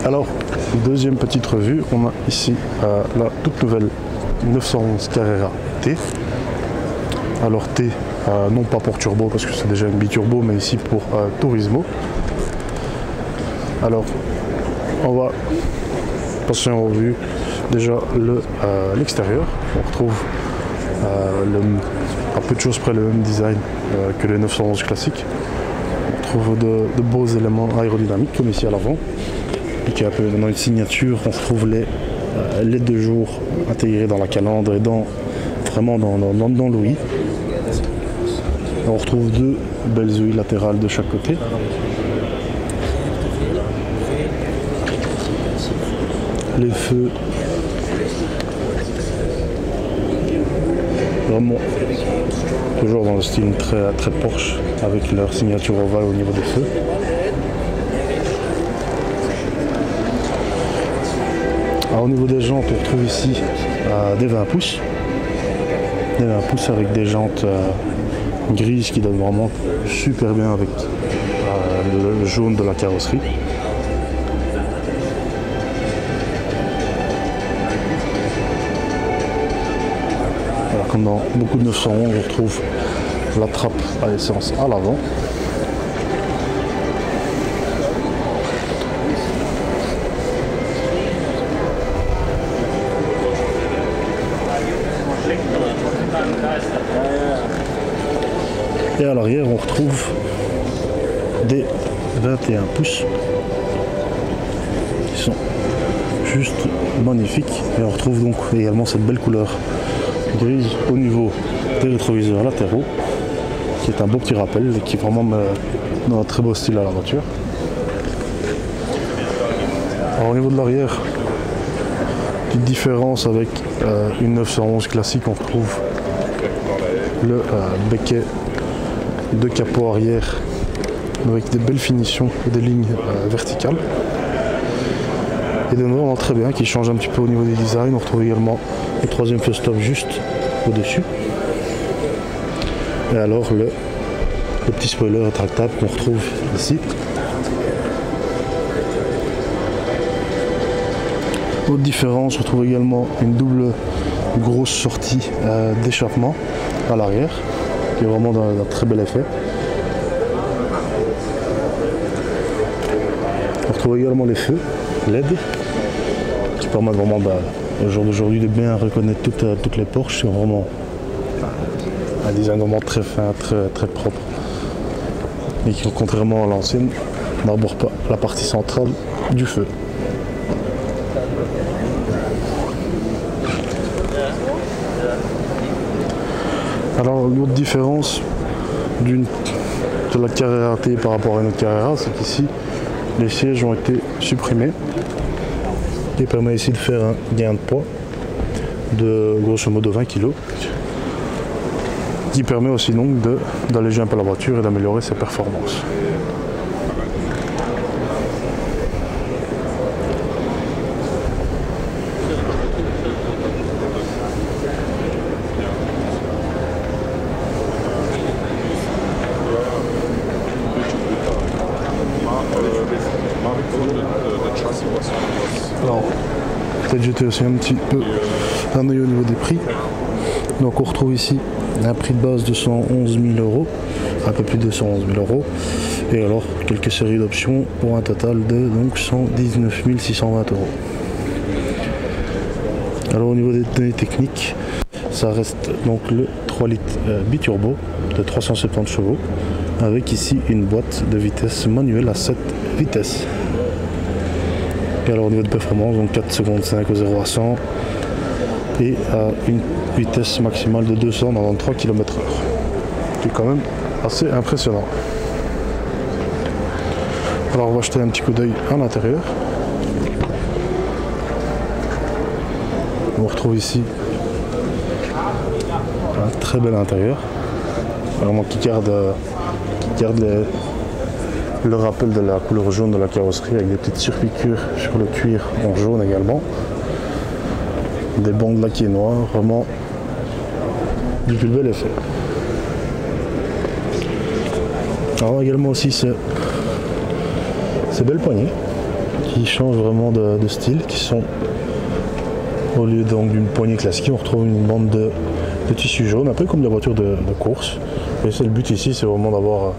Alors, deuxième petite revue, on a ici la toute nouvelle 911 Carrera T. Alors T, non pas pour turbo parce que c'est déjà une biturbo, mais ici pour Turismo. Alors, on va passer en revue déjà l'extérieur. On retrouve à peu de choses près le même design que les 911 classiques. On trouve de beaux éléments aérodynamiques comme ici à l'avant. Et qui est un peu dans une signature, on retrouve les LED de jour intégrés dans la calandre et vraiment dans l'ouïe. On retrouve deux belles ouïes latérales de chaque côté. Les feux, vraiment toujours dans le style très Porsche avec leur signature ovale au niveau des feux. Alors, au niveau des jantes, on retrouve ici des 20 pouces. Des 20 pouces avec des jantes grises qui donnent vraiment super bien avec le jaune de la carrosserie. Alors, comme dans beaucoup de 911, on retrouve la trappe à essence à l'avant. Et à l'arrière, on retrouve des 21 pouces qui sont juste magnifiques. Et on retrouve donc également cette belle couleur grise au niveau des rétroviseurs latéraux, qui est un beau petit rappel et qui vraiment met dans un très beau style à la voiture. Alors, au niveau de l'arrière, petite différence avec une 911 classique, on retrouve le becquet de capot arrière avec des belles finitions et des lignes verticales. Et de nouveau, on voit très bien qui change un petit peu au niveau des designs. On retrouve également le troisième feu stop juste au-dessus. Et alors le petit spoiler rétractable qu'on retrouve ici. Autre différence, on retrouve également une double grosse sortie d'échappement à l'arrière, qui est vraiment d'un très bel effet. On retrouve également les feux LED, qui permettent vraiment au jour d'aujourd'hui de bien reconnaître toutes les Porsche. C'est vraiment un design vraiment très fin, très propre. Et qui, contrairement à l'ancienne, n'arbore pas la partie centrale du feu. Alors, l'autre différence de la Carrera T par rapport à une autre Carrera, c'est qu'ici, les sièges ont été supprimés. Et permet ici de faire un gain de poids de grosso modo 20 kg, qui permet aussi donc d'alléger un peu la voiture et d'améliorer ses performances. Alors, peut-être jeter aussi un petit peu un œil au niveau des prix. Donc on retrouve ici un prix de base de 111 000 €, un peu plus de 111 000 €, et alors quelques séries d'options pour un total de donc 119 620 €. Alors au niveau des données techniques, ça reste donc le 3 litres biturbo de 370 chevaux, avec ici une boîte de vitesse manuelle à 7 vitesses. Et alors au niveau de performance, donc 4 secondes 5 au 0 à 100 et à une vitesse maximale de 293 km/h, qui est quand même assez impressionnant. Alors on va jeter un petit coup d'œil à l'intérieur. On retrouve ici un très bel intérieur, vraiment qui garde le rappel de la couleur jaune de la carrosserie, avec des petites surpiqûres sur le cuir en jaune également, des bandes laquées noires, vraiment du plus bel effet. Alors également aussi ces belles poignées qui changent vraiment de style, qui sont, au lieu donc d'une poignée classique, on retrouve une bande de tissu jaune, un peu comme des voitures de course. Et c'est le but ici, c'est vraiment d'avoir,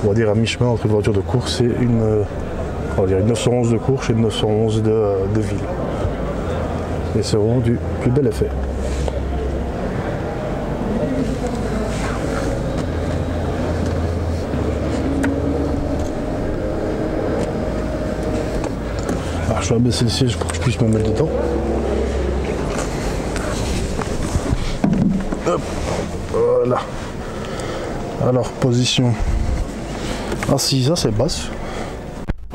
on va dire, à mi-chemin entre une voiture de course et une 911 de course et une 911 de ville. Et c'est vraiment du bel effet. Alors je vais abaisser le siège pour que je puisse me mettre dedans. Hop, voilà. Alors position assise assez basse.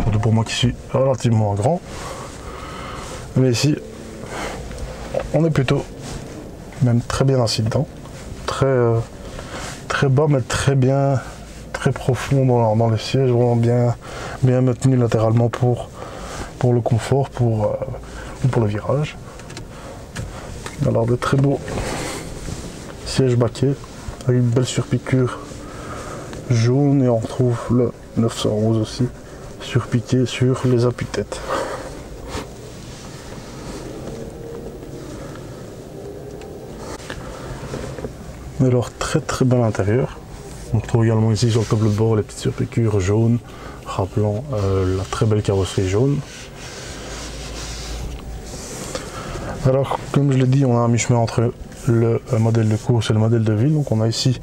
Surtout pour moi qui suis relativement grand. Mais ici, on est plutôt même très bien assis dedans. Très bas mais très profond dans les sièges, vraiment bien maintenu latéralement pour le confort, pour le virage. Alors de très beaux sièges baquets avec une belle surpiqûre jaune, et on retrouve le 911 aussi surpiqué sur les appuis-têtes. Mais alors très bel intérieur. On retrouve également ici sur le tableau de bord les petites surpiqûres jaunes rappelant la très belle carrosserie jaune. Alors comme je l'ai dit, on a un mi-chemin entre le modèle de course et le modèle de ville. Donc on a ici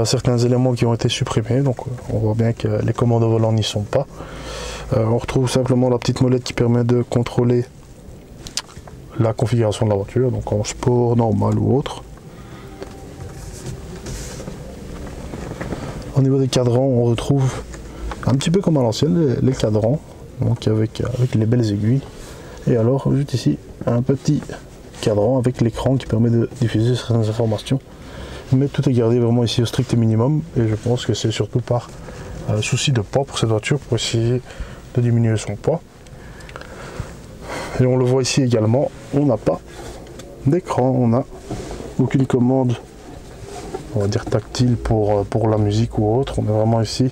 certains éléments qui ont été supprimés, donc on voit bien que les commandes au volant n'y sont pas. On retrouve simplement la petite molette qui permet de contrôler la configuration de la voiture, donc en sport, normal ou autre. Au niveau des cadrans, on retrouve un petit peu comme à l'ancienne les cadrans, donc avec les belles aiguilles. Et alors juste ici un petit cadran avec l'écran qui permet de diffuser certaines informations. Mais tout est gardé vraiment ici au strict minimum, et je pense que c'est surtout par souci de poids pour cette voiture, pour essayer de diminuer son poids. Et on le voit ici également, on n'a pas d'écran, on n'a aucune commande, on va dire tactile pour la musique ou autre. On est vraiment ici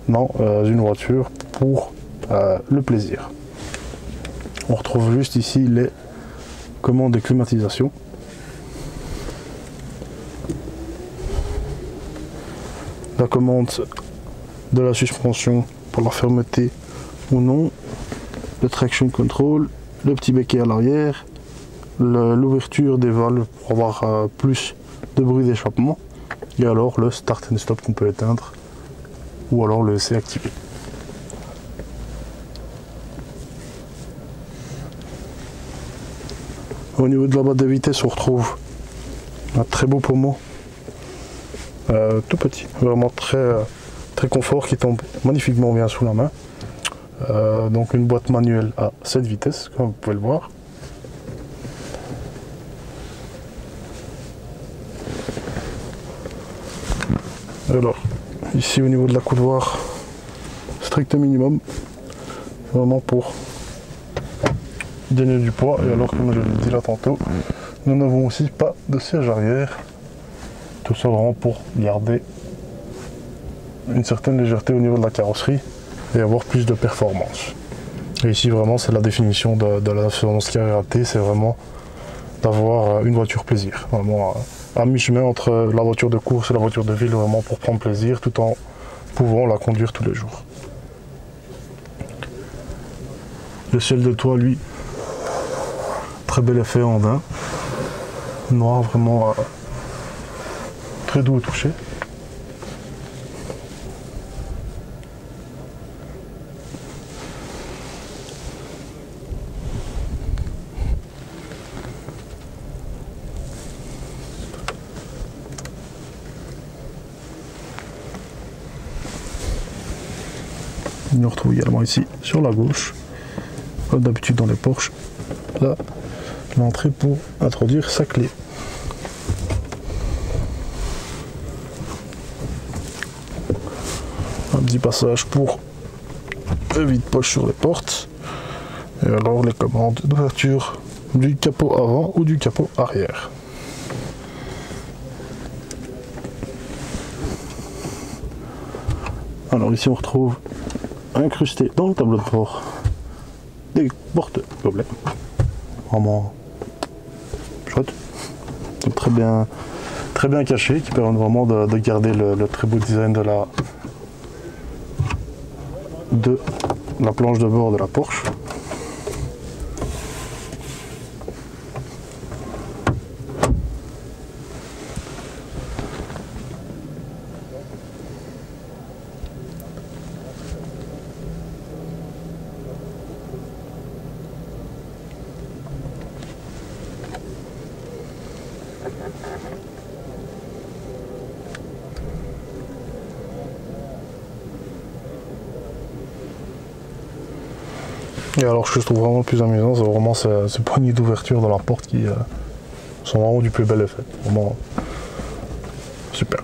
dans une voiture pour le plaisir. On retrouve juste ici les commandes de climatisation. La commande de la suspension pour la fermeté ou non, le traction control, le petit becquet à l'arrière, l'ouverture des valves pour avoir plus de bruit d'échappement, et alors le start and stop qu'on peut éteindre ou alors le laisser activer. Au niveau de la boîte de vitesse, on retrouve un très beau pommeau, tout petit, vraiment très confort, qui tombe magnifiquement bien sous la main. Donc une boîte manuelle à 7 vitesses, comme vous pouvez le voir. Alors, ici au niveau de la coudoir, strict minimum, vraiment pour donner du poids. Et alors, comme je l'ai dit là tantôt, nous n'avons aussi pas de siège arrière. Tout ça vraiment pour garder une certaine légèreté au niveau de la carrosserie et avoir plus de performance. Et ici vraiment c'est la définition de la 911 Carrera T, c'est vraiment d'avoir une voiture plaisir, vraiment à mi-chemin entre la voiture de course et la voiture de ville, vraiment pour prendre plaisir tout en pouvant la conduire tous les jours. Le ciel de toit, lui, très bel effet andin, noir, vraiment très doux au toucher. On le retrouve également ici sur la gauche, comme d'habitude dans les Porsche, là l'entrée pour introduire sa clé. Un petit passage pour le vide-poche sur les portes, et alors les commandes d'ouverture du capot avant ou du capot arrière. Alors ici on retrouve incrusté dans le tableau de bord des porte-gobelets. Vraiment chouette. Très bien caché, qui permet vraiment de garder le très beau design de la planche de bord de la Porsche. Et alors, ce que je trouve vraiment le plus amusant, c'est vraiment ce poignet d'ouverture de la porte qui sont vraiment du plus bel effet. Vraiment super.